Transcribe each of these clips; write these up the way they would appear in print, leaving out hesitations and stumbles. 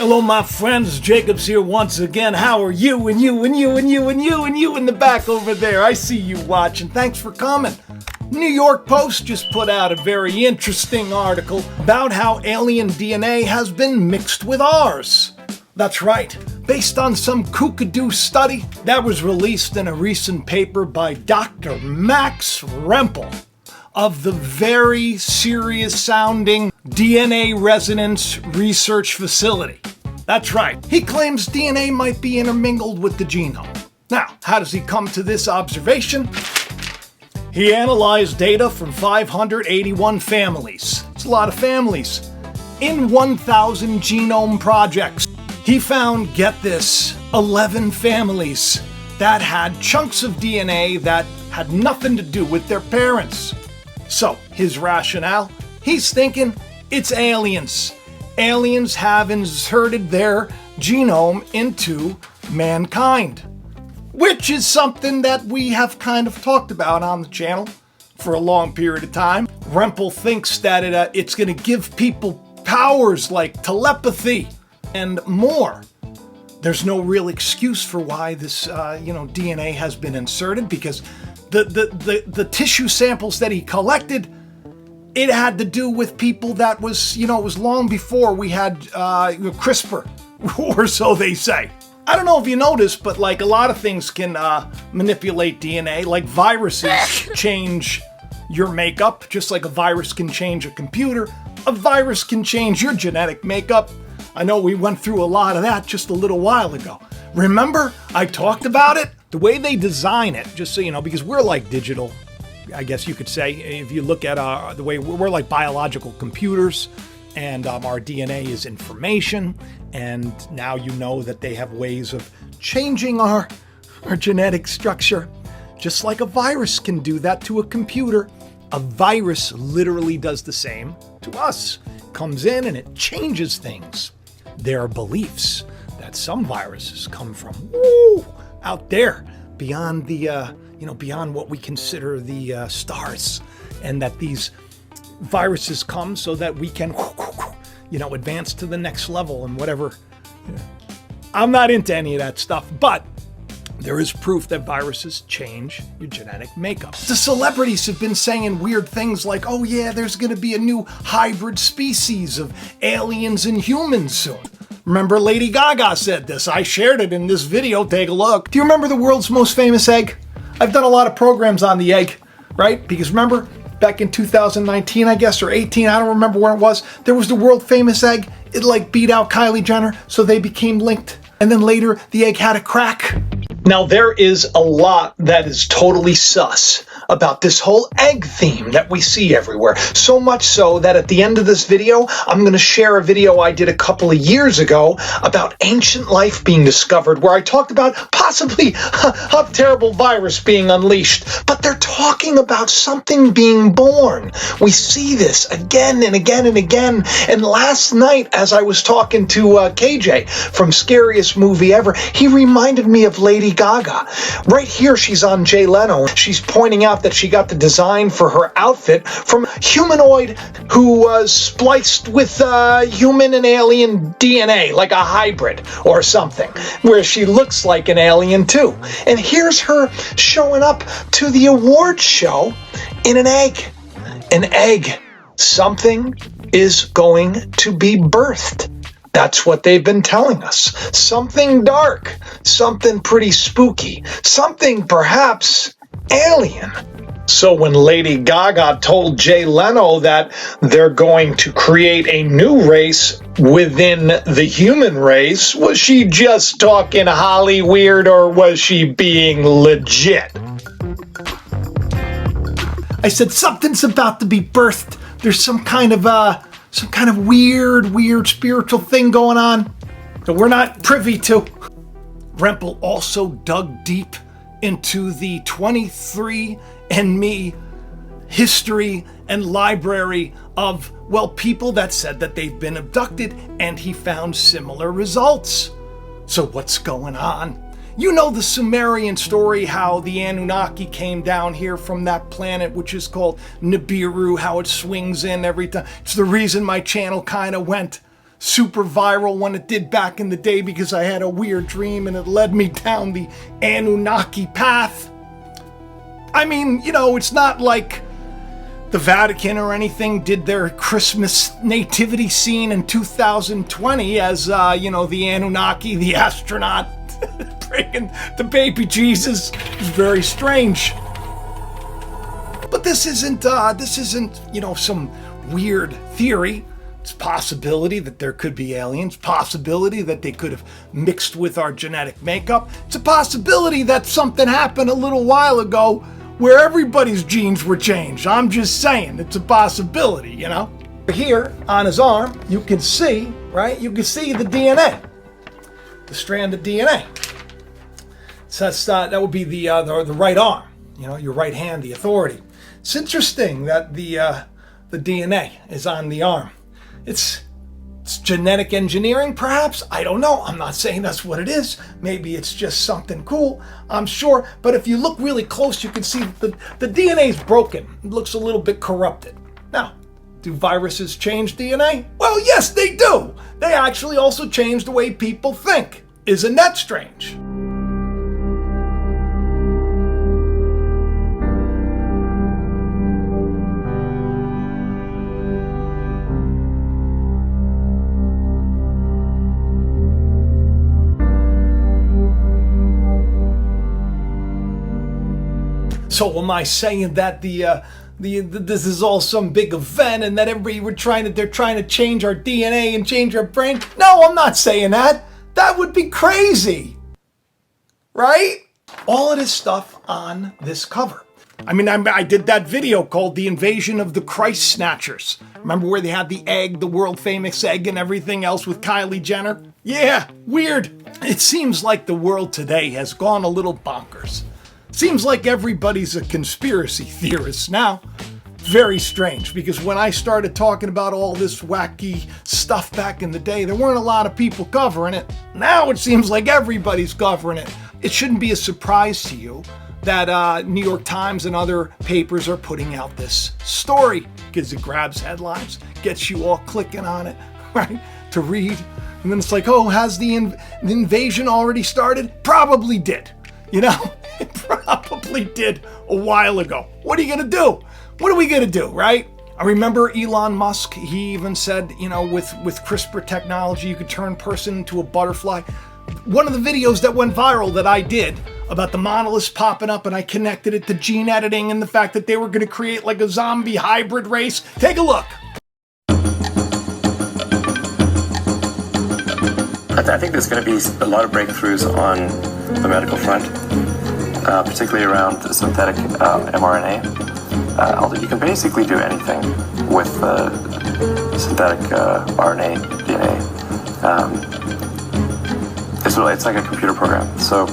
Hello, my friends. Jacob's here once again. How are you? And you in the back over there. I see you watching. Thanks for coming. New York Post just put out a very interesting article about how alien DNA has been mixed with ours. That's right. Based on some kookadoo study that was released in a recent paper by Dr. Max Rempel of the very serious-sounding DNA Resonance Research Facility. That's right. He claims DNA might be intermingled with the genome. Now, how does he come to this observation? He analyzed data from 581 families. It's a lot of families. In 1,000 genome projects. He found, get this, 11 families that had chunks of DNA that had nothing to do with their parents. So, his rationale, he's thinking it's aliens. Aliens have inserted their genome into mankind, which is something that we have kind of talked about on the channel for a long period of time. Rempel thinks that it's going to give people powers like telepathy and more. There's no real excuse for why this, DNA has been inserted, because the tissue samples that he collected, it had to do with people that was, it was long before we had CRISPR, or so they say. I don't know if you noticed, but like a lot of things can manipulate DNA, like viruses change your makeup, just like a virus can change a computer. A virus can change your genetic makeup. I know we went through a lot of that just a little while ago. Remember, I talked about it? The way they design it, just so you know, because we're like digital, I guess you could say, if you look at the way we're like biological computers, and our DNA is information, and now you know that they have ways of changing our genetic structure. Just like a virus can do that to a computer, a virus literally does the same to us. Comes in and it changes things. There are beliefs that some viruses come from out there beyond the beyond what we consider the stars, and that these viruses come so that we can advance to the next level and whatever. I'm not into any of that stuff, but there is proof that viruses change your genetic makeup. The celebrities have been saying weird things like, oh yeah, there's going to be a new hybrid species of aliens and humans soon. Remember, Lady Gaga said this. I shared it in this video. Take a look. Do you remember the world's most famous egg? I've done a lot of programs on the egg, right? Because remember, back in 2019, I guess, or 18, I don't remember where it was, there was the world famous egg. It like beat out Kylie Jenner, so they became linked. And then later, the egg had a crack. Now, there is a lot that is totally sus about this whole egg theme that we see everywhere. So much so that at the end of this video, I'm going to share a video I did a couple of years ago about ancient life being discovered, where I talked about possibly a terrible virus being unleashed. But they're talking about something being born. We see this again and again and again. And last night, as I was talking to KJ from Scariest Movie Ever, he reminded me of Lady Gaga. Right here, she's on Jay Leno. She's pointing out that she got the design for her outfit from a humanoid who was spliced with human and alien DNA, like a hybrid or something, where she looks like an alien too. And here's her showing up to the awards show in an egg. An egg. Something is going to be birthed. That's what they've been telling us. Something dark, something pretty spooky, something perhaps alien. So when Lady Gaga told Jay Leno that they're going to create a new race within the human race, was she just talking Holly weird, or was she being legit? I said something's about to be birthed. There's some kind of weird spiritual thing going on that we're not privy to. Rempel also dug deep into the 23andMe history and library of, people that said that they've been abducted, and he found similar results. So what's going on? You know the Sumerian story, how the Anunnaki came down here from that planet, which is called Nibiru, how it swings in every time. It's the reason my channel kind of went super viral when it did back in the day because I had a weird dream and it led me down the Anunnaki path. I mean, you know, it's not like the Vatican or anything did their Christmas nativity scene in 2020 as, you know, the Anunnaki, the astronaut, bringing the baby Jesus. It's very strange. But this isn't, you know, some weird theory. It's a possibility that there could be aliens, possibility that they could have mixed with our genetic makeup. It's a possibility that something happened a little while ago where everybody's genes were changed. I'm just saying, it's a possibility, you know? Here on his arm, you can see, right? You can see the DNA, the strand of DNA. So that would be the right arm, you know, your right hand, the authority. It's interesting that the DNA is on the arm. It's genetic engineering, perhaps. I don't know. I'm not saying that's what it is. Maybe it's just something cool. I'm sure. But if you look really close, you can see that the DNA is broken. It looks a little bit corrupted. Now, do viruses change DNA? Well, yes, they do. They actually also change the way people think. Isn't that strange? So am I saying that this is all some big event and that they're trying to change our DNA and change our brain? No, I'm not saying that. That would be crazy, right? All of this stuff on this cover. I mean, I did that video called The Invasion of the Christ Snatchers. Remember where they had the egg, the world famous egg and everything else with Kylie Jenner? Yeah, weird. It seems like the world today has gone a little bonkers. Seems like everybody's a conspiracy theorist now. Very strange, because when I started talking about all this wacky stuff back in the day, there weren't a lot of people covering it. Now it seems like everybody's covering it. It shouldn't be a surprise to you that New York Times and other papers are putting out this story, because it grabs headlines, gets you all clicking on it, right, to read. And then it's like, oh, has the invasion already started? Probably did. You know, it probably did a while ago. What are you going to do? What are we going to do, right? I remember Elon Musk, he even said, you know, with CRISPR technology, you could turn a person into a butterfly. One of the videos that went viral that I did about the monoliths popping up, and I connected it to gene editing and the fact that they were going to create like a zombie hybrid race. Take a look. I think there's going to be a lot of breakthroughs on the medical front, particularly around synthetic mRNA. Although you can basically do anything with synthetic RNA, DNA. It's like a computer program. So,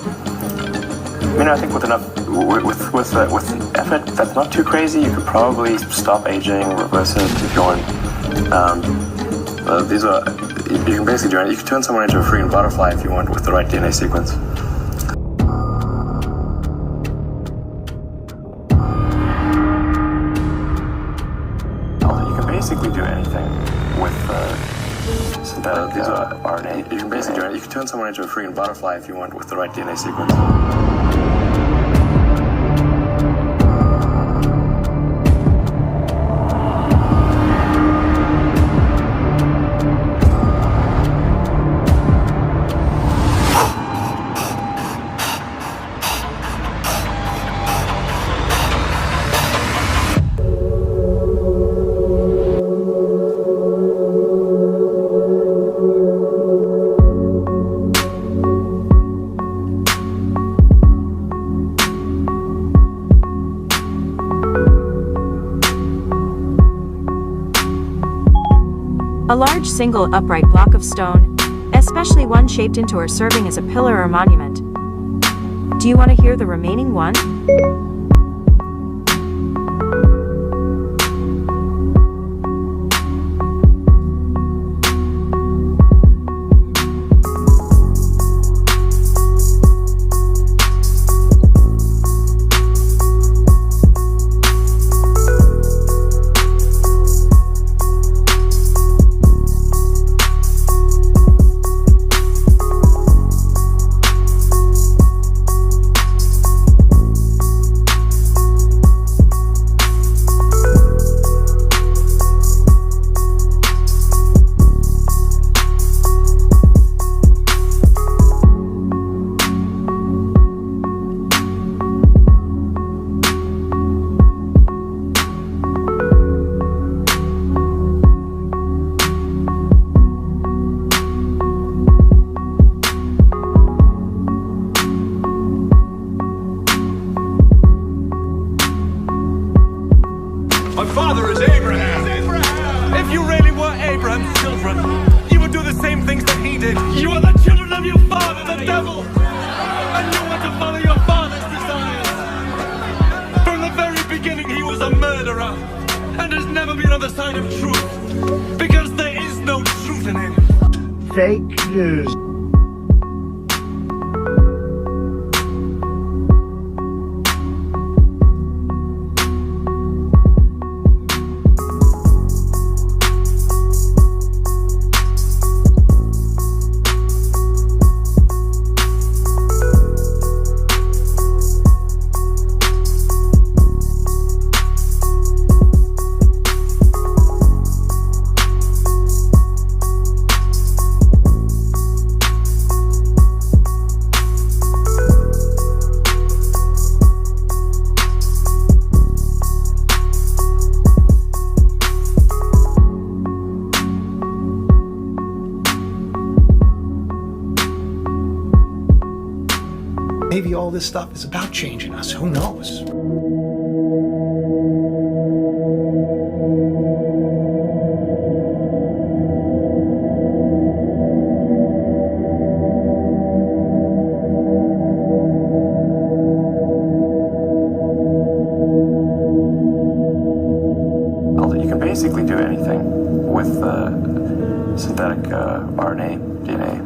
you know, I think with effort that's not too crazy, you could probably stop aging, reverse it if you want. You can basically do it. You can turn someone into a freaking butterfly if you want with the right DNA sequence. You can basically do anything with synthetic RNA. You can basically do it. You can turn someone into a freaking butterfly if you want with the right DNA sequence. A large single upright block of stone, especially one shaped into or serving as a pillar or monument. Do you want to hear the remaining one? father is Abraham. If you really were Abraham's children, you would do the same things that he did. You are the children of your father, the devil, and you want to follow your father's desires. From the very beginning, he was a murderer and has never been on the side of truth, because there is no truth in him. Fake news. Maybe all this stuff is about changing us. Who knows? You can basically do anything with synthetic RNA, DNA.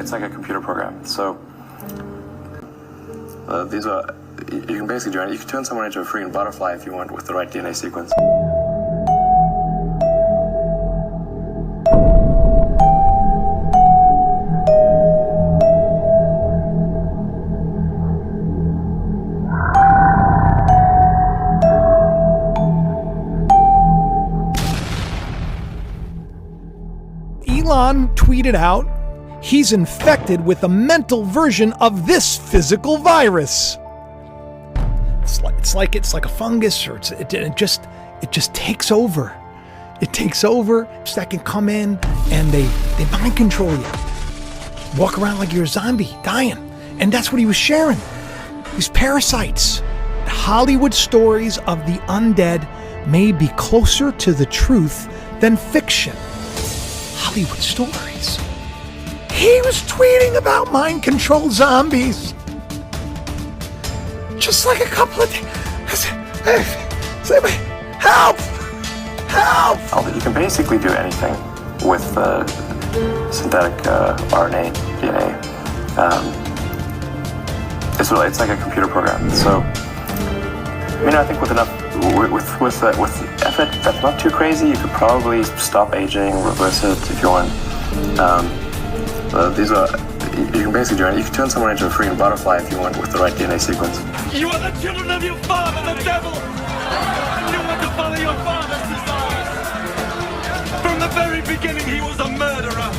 It's like a computer program. So these are, you can basically do it. You can turn someone into a freaking butterfly if you want with the right DNA sequence. Elon tweeted out he's infected with a mental version of this physical virus. It's like a fungus, or it just takes over. It takes over. That can come in and they mind control you. Walk around like you're a zombie, dying. And that's what he was sharing. These parasites. Hollywood stories of the undead may be closer to the truth than fiction. Hollywood stories. He was tweeting about mind-controlled zombies. Just like a couple of days. Help! Help! You can basically do anything with synthetic RNA, DNA. It's like a computer program. So, I think with enough, with effort that's not too crazy, you could probably stop aging, reverse it if you want. You can basically do it. You can turn someone into a freaking butterfly if you want with the right DNA sequence. You are the children of your father, the devil, and you want to follow your father's desires. From the very beginning, he was a murderer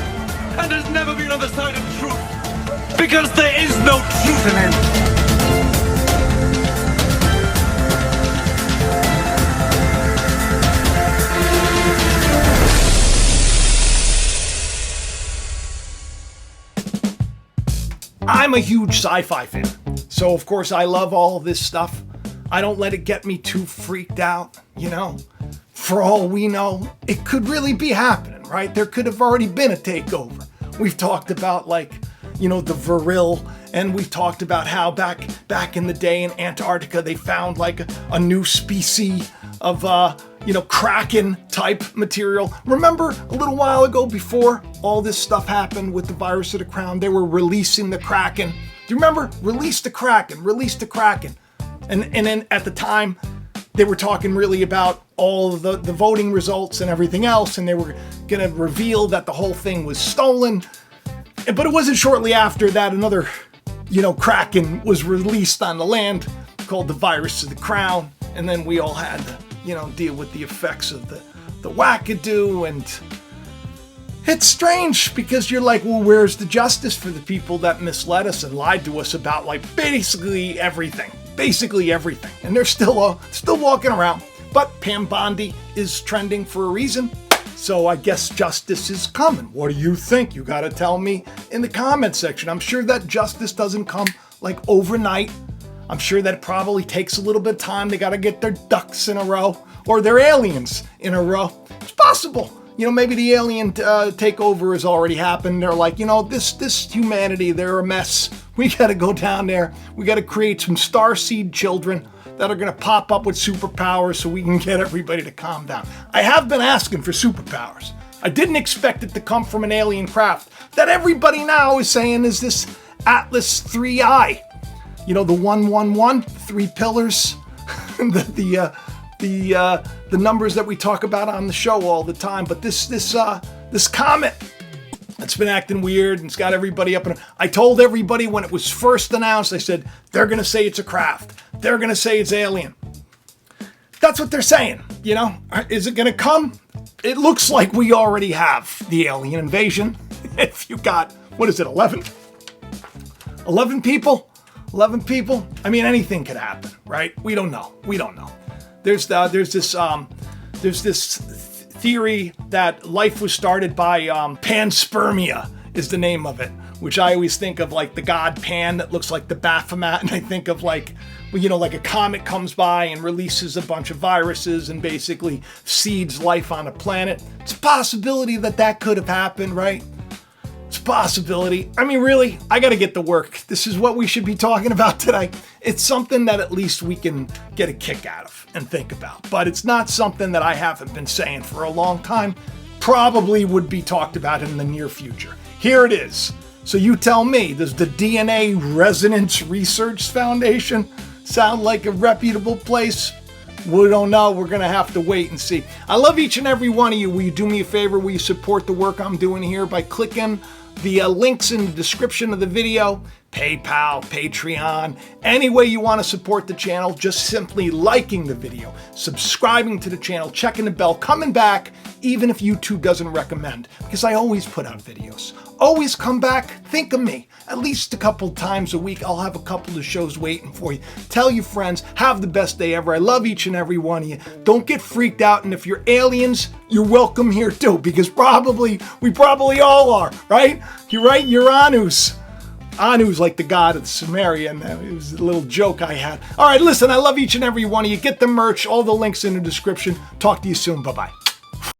and has never been on the side of truth, because there is no truth in him. I'm a huge sci-fi fan, so of course I love all of this stuff. I don't let it get me too freaked out, For all we know, it could really be happening, right? There could have already been a takeover. We've talked about the Viril, and we've talked about how back in the day in Antarctica they found a new species of Kraken type material. Remember a little while ago, before all this stuff happened with the virus of the crown, they were releasing the Kraken. Do you remember? Release the Kraken. And then at the time, they were talking really about all of the voting results and everything else, and they were going to reveal that the whole thing was stolen. But it wasn't shortly after that another, Kraken was released on the land called the virus of the crown, and then we all had to deal with the effects of the wackadoo. And it's strange because you're like, well, where's the justice for the people that misled us and lied to us about basically everything, and they're still walking around. But Pam Bondi is trending for a reason, so I guess justice is coming. What do you think? You gotta tell me in the comment section. I'm sure that justice doesn't come overnight. I'm sure that it probably takes a little bit of time. They got to get their ducks in a row, or their aliens in a row. It's possible. Maybe the alien takeover has already happened. They're like, this humanity, they're a mess. We got to go down there. We got to create some starseed children that are going to pop up with superpowers so we can get everybody to calm down. I have been asking for superpowers. I didn't expect it to come from an alien craft that everybody now is saying is this Atlas 3I. The 111, 3 pillars, the numbers that we talk about on the show all the time. But this comet, it's been acting weird and it's got everybody up. I told everybody when it was first announced, I said, they're going to say it's a craft. They're going to say it's alien. That's what they're saying. Is it going to come? It looks like we already have the alien invasion. If you got, 11? 11 people? 11 people? I mean, anything could happen, right? We don't know. There's this theory that life was started by panspermia is the name of it, which I always think of like the god Pan that looks like the Baphomet, and I think of like a comet comes by and releases a bunch of viruses and basically seeds life on a planet. It's a possibility that could have happened, right? It's a possibility. I mean, really, I got to get to work. This is what we should be talking about today. It's something that at least we can get a kick out of and think about. But it's not something that I haven't been saying for a long time. Probably would be talked about in the near future. Here it is. So you tell me, does the DNA Resonance Research Foundation sound like a reputable place? We don't know. We're going to have to wait and see. I love each and every one of you. Will you do me a favor? Will you support the work I'm doing here by clicking the links in the description of the video? PayPal, Patreon, any way you want to support the channel, just simply liking the video, subscribing to the channel, checking the bell, coming back, even if YouTube doesn't recommend, because I always put out videos. Always come back, think of me. At least a couple times a week, I'll have a couple of shows waiting for you. Tell your friends, have the best day ever. I love each and every one of you. Don't get freaked out, and if you're aliens, you're welcome here too, because we probably all are, right? You're right, Uranus. Anu's like the god of Sumerian. It was a little joke I had. All right, listen, I love each and every one of you. Get the merch, all the links in the description. Talk to you soon. Bye-bye.